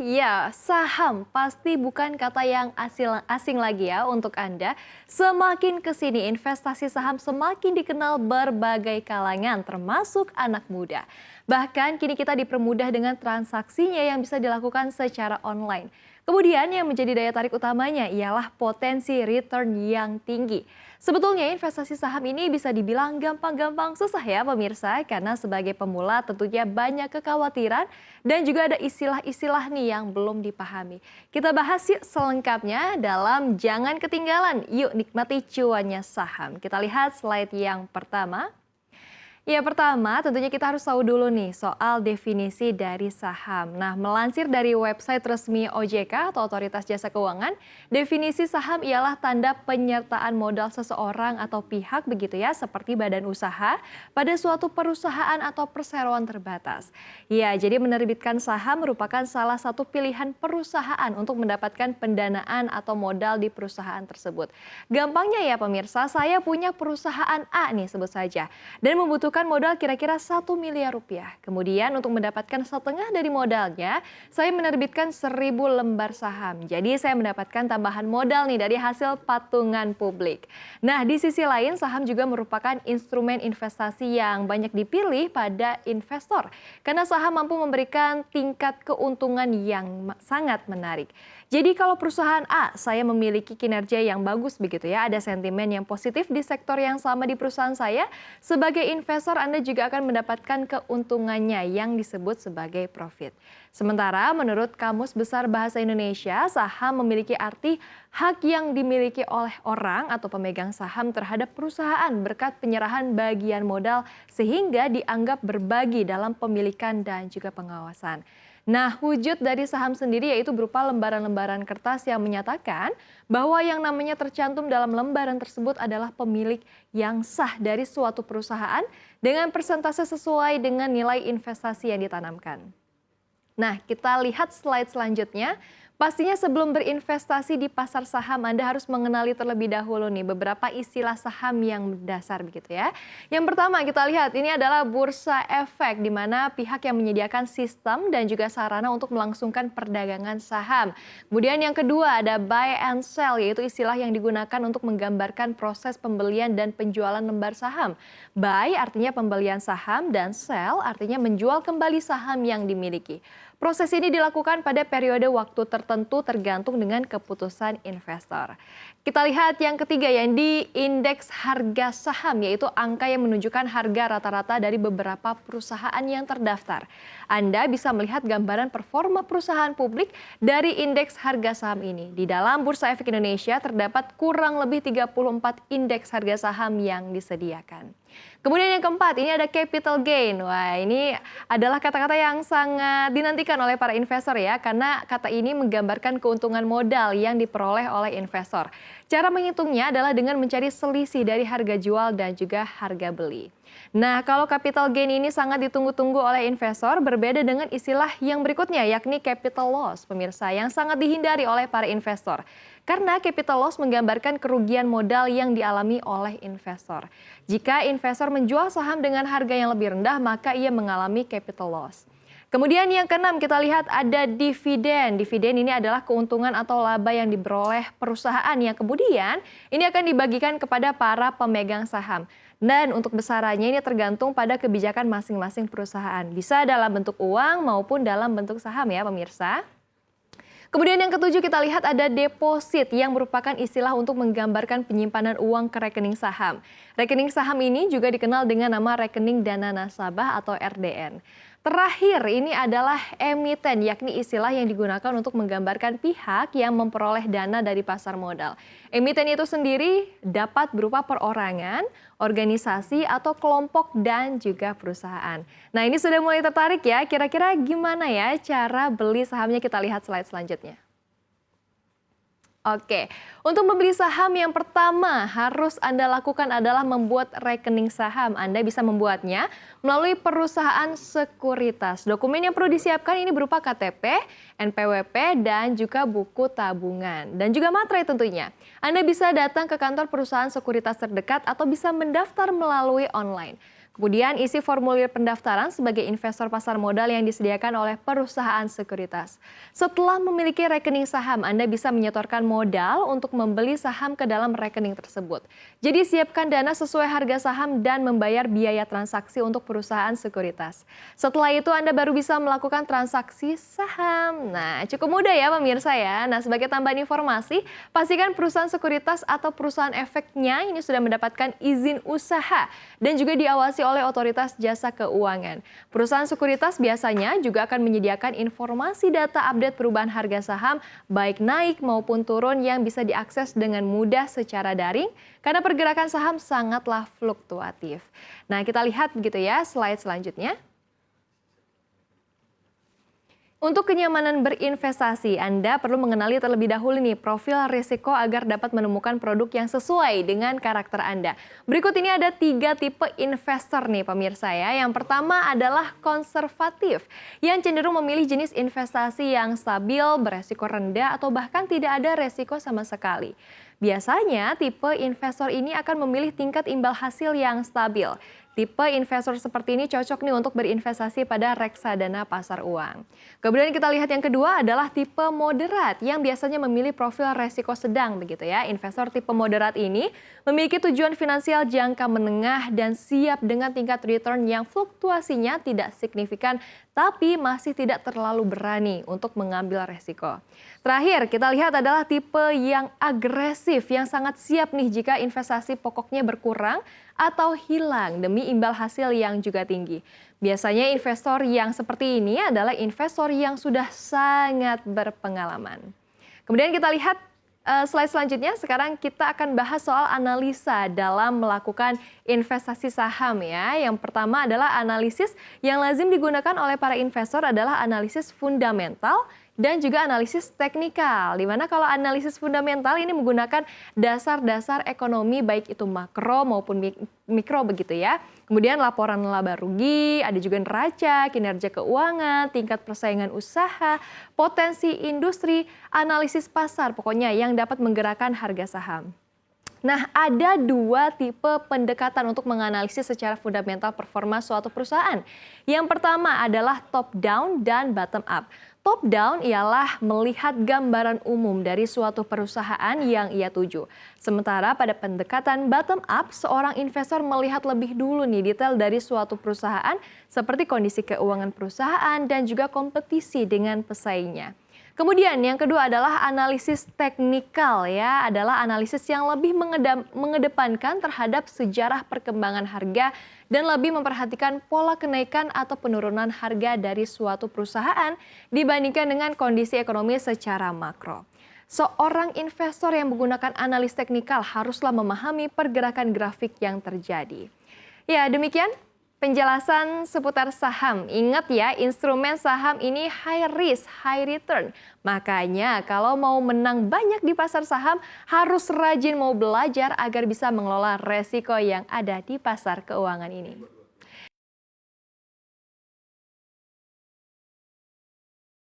Ya, saham pasti bukan kata yang asing lagi ya untuk Anda. Semakin ke sini investasi saham semakin dikenal berbagai kalangan termasuk anak muda. Bahkan kini kita dipermudah dengan transaksinya yang bisa dilakukan secara online. Kemudian yang menjadi daya tarik utamanya ialah potensi return yang tinggi. Sebetulnya investasi saham ini bisa dibilang gampang-gampang susah ya pemirsa, karena sebagai pemula tentunya banyak kekhawatiran dan juga ada istilah-istilah nih yang belum dipahami. Kita bahas yuk selengkapnya dalam Jangan Ketinggalan. Yuk nikmati cuannya saham. Kita lihat slide yang pertama. Ya, pertama tentunya kita harus tahu dulu nih soal definisi dari saham. Nah, melansir dari website resmi OJK atau Otoritas Jasa Keuangan, definisi saham ialah tanda penyertaan modal seseorang atau pihak begitu ya, seperti badan usaha pada suatu perusahaan atau perseroan terbatas. Ya, jadi menerbitkan saham merupakan salah satu pilihan perusahaan untuk mendapatkan pendanaan atau modal di perusahaan tersebut. Gampangnya ya pemirsa, saya punya perusahaan A nih sebut saja dan membutuhkan modal kira-kira 1 miliar rupiah. Kemudian untuk mendapatkan setengah dari modalnya, saya menerbitkan 1.000 lembar saham. Jadi saya mendapatkan tambahan modal nih dari hasil patungan publik. Nah, di sisi lain saham juga merupakan instrumen investasi yang banyak dipilih pada investor. Karena saham mampu memberikan tingkat keuntungan yang sangat menarik. Jadi kalau perusahaan A, saya memiliki kinerja yang bagus begitu ya, ada sentimen yang positif di sektor yang sama di perusahaan saya, sebagai investor Anda juga akan mendapatkan keuntungannya yang disebut sebagai profit. Sementara menurut Kamus Besar Bahasa Indonesia, saham memiliki arti hak yang dimiliki oleh orang atau pemegang saham terhadap perusahaan berkat penyerahan bagian modal sehingga dianggap berbagi dalam pemilikan dan juga pengawasan. Nah, wujud dari saham sendiri yaitu berupa lembaran-lembaran kertas yang menyatakan bahwa yang namanya tercantum dalam lembaran tersebut adalah pemilik yang sah dari suatu perusahaan dengan persentase sesuai dengan nilai investasi yang ditanamkan. Nah, kita lihat slide selanjutnya. Pastinya sebelum berinvestasi di pasar saham, Anda harus mengenali terlebih dahulu nih beberapa istilah saham yang dasar begitu ya. Yang pertama kita lihat ini adalah bursa efek, di mana pihak yang menyediakan sistem dan juga sarana untuk melangsungkan perdagangan saham. Kemudian yang kedua ada buy and sell, yaitu istilah yang digunakan untuk menggambarkan proses pembelian dan penjualan lembar saham. Buy artinya pembelian saham dan sell artinya menjual kembali saham yang dimiliki. Proses ini dilakukan pada periode waktu tertentu tergantung dengan keputusan investor. Kita lihat yang ketiga yang di indeks harga saham, yaitu angka yang menunjukkan harga rata-rata dari beberapa perusahaan yang terdaftar. Anda bisa melihat gambaran performa perusahaan publik dari indeks harga saham ini. Di dalam Bursa Efek Indonesia terdapat kurang lebih 34 indeks harga saham yang disediakan. Kemudian yang keempat, ini ada capital gain. Wah, ini adalah kata-kata yang sangat dinantikan oleh para investor ya, karena kata ini menggambarkan keuntungan modal yang diperoleh oleh investor. Cara menghitungnya adalah dengan mencari selisih dari harga jual dan juga harga beli. Nah, kalau capital gain ini sangat ditunggu-tunggu oleh investor, berbeda dengan istilah yang berikutnya, yakni capital loss, pemirsa, yang sangat dihindari oleh para investor. Karena capital loss menggambarkan kerugian modal yang dialami oleh investor. Jika investor menjual saham dengan harga yang lebih rendah, maka ia mengalami capital loss. Kemudian yang keenam kita lihat ada dividen. Dividen ini adalah keuntungan atau laba yang diperoleh perusahaan yang kemudian ini akan dibagikan kepada para pemegang saham. Dan untuk besarannya ini tergantung pada kebijakan masing-masing perusahaan. Bisa dalam bentuk uang maupun dalam bentuk saham ya pemirsa. Kemudian yang ketujuh kita lihat ada deposit yang merupakan istilah untuk menggambarkan penyimpanan uang ke rekening saham. Rekening saham ini juga dikenal dengan nama rekening dana nasabah atau RDN. Terakhir ini adalah emiten, yakni istilah yang digunakan untuk menggambarkan pihak yang memperoleh dana dari pasar modal. Emiten itu sendiri dapat berupa perorangan, organisasi atau kelompok dan juga perusahaan. Nah, ini sudah mulai tertarik ya, kira-kira gimana ya cara beli sahamnya, kita lihat slide selanjutnya. Oke, untuk membeli saham yang pertama harus Anda lakukan adalah membuat rekening saham. Anda bisa membuatnya melalui perusahaan sekuritas. Dokumen yang perlu disiapkan ini berupa KTP, NPWP, dan juga buku tabungan. Dan juga materai tentunya. Anda bisa datang ke kantor perusahaan sekuritas terdekat atau bisa mendaftar melalui online. Kemudian isi formulir pendaftaran sebagai investor pasar modal yang disediakan oleh perusahaan sekuritas. Setelah memiliki rekening saham, Anda bisa menyetorkan modal untuk membeli saham ke dalam rekening tersebut. Jadi siapkan dana sesuai harga saham dan membayar biaya transaksi untuk perusahaan sekuritas. Setelah itu Anda baru bisa melakukan transaksi saham. Nah, cukup mudah ya pemirsa ya. Nah, sebagai tambahan informasi, pastikan perusahaan sekuritas atau perusahaan efeknya ini sudah mendapatkan izin usaha dan juga diawasi oleh otoritas jasa keuangan. Perusahaan sekuritas biasanya juga akan menyediakan informasi data update perubahan harga saham baik naik maupun turun yang bisa diakses dengan mudah secara daring karena pergerakan saham sangatlah fluktuatif. Nah, kita lihat begitu ya slide selanjutnya. Untuk kenyamanan berinvestasi, Anda perlu mengenali terlebih dahulu nih profil risiko agar dapat menemukan produk yang sesuai dengan karakter Anda. Berikut ini ada 3 tipe investor nih pemirsa ya. Yang pertama adalah konservatif, yang cenderung memilih jenis investasi yang stabil, beresiko rendah, atau bahkan tidak ada resiko sama sekali. Biasanya tipe investor ini akan memilih tingkat imbal hasil yang stabil. Tipe investor seperti ini cocok nih untuk berinvestasi pada reksadana pasar uang. Kemudian kita lihat yang kedua adalah tipe moderat yang biasanya memilih profil resiko sedang begitu ya. Investor tipe moderat ini memiliki tujuan finansial jangka menengah dan siap dengan tingkat return yang fluktuasinya tidak signifikan tapi masih tidak terlalu berani untuk mengambil resiko. Terakhir kita lihat adalah tipe yang agresif yang sangat siap nih jika investasi pokoknya berkurang atau hilang demi imbal hasil yang juga tinggi. Biasanya investor yang seperti ini adalah investor yang sudah sangat berpengalaman. Kemudian kita lihat slide selanjutnya, sekarang kita akan bahas soal analisa dalam melakukan investasi saham ya. Yang pertama adalah analisis yang lazim digunakan oleh para investor adalah analisis fundamental dan juga analisis teknikal. Di mana kalau analisis fundamental ini menggunakan dasar-dasar ekonomi baik itu makro maupun mikro begitu ya. Kemudian laporan laba rugi, ada juga neraca, kinerja keuangan, tingkat persaingan usaha, potensi industri, analisis pasar pokoknya yang dapat menggerakkan harga saham. Nah, ada 2 tipe pendekatan untuk menganalisis secara fundamental performa suatu perusahaan. Yang pertama adalah top down dan bottom up. Top down ialah melihat gambaran umum dari suatu perusahaan yang ia tuju. Sementara pada pendekatan bottom up, seorang investor melihat lebih dulu nih detail dari suatu perusahaan seperti kondisi keuangan perusahaan dan juga kompetisi dengan pesaingnya. Kemudian yang kedua adalah analisis teknikal ya, adalah analisis yang lebih mengedepankan terhadap sejarah perkembangan harga dan lebih memperhatikan pola kenaikan atau penurunan harga dari suatu perusahaan dibandingkan dengan kondisi ekonomi secara makro. Seorang investor yang menggunakan analis teknikal haruslah memahami pergerakan grafik yang terjadi. Ya, demikian penjelasan seputar saham. Ingat ya, instrumen saham ini high risk, high return. Makanya kalau mau menang banyak di pasar saham, harus rajin mau belajar agar bisa mengelola resiko yang ada di pasar keuangan ini.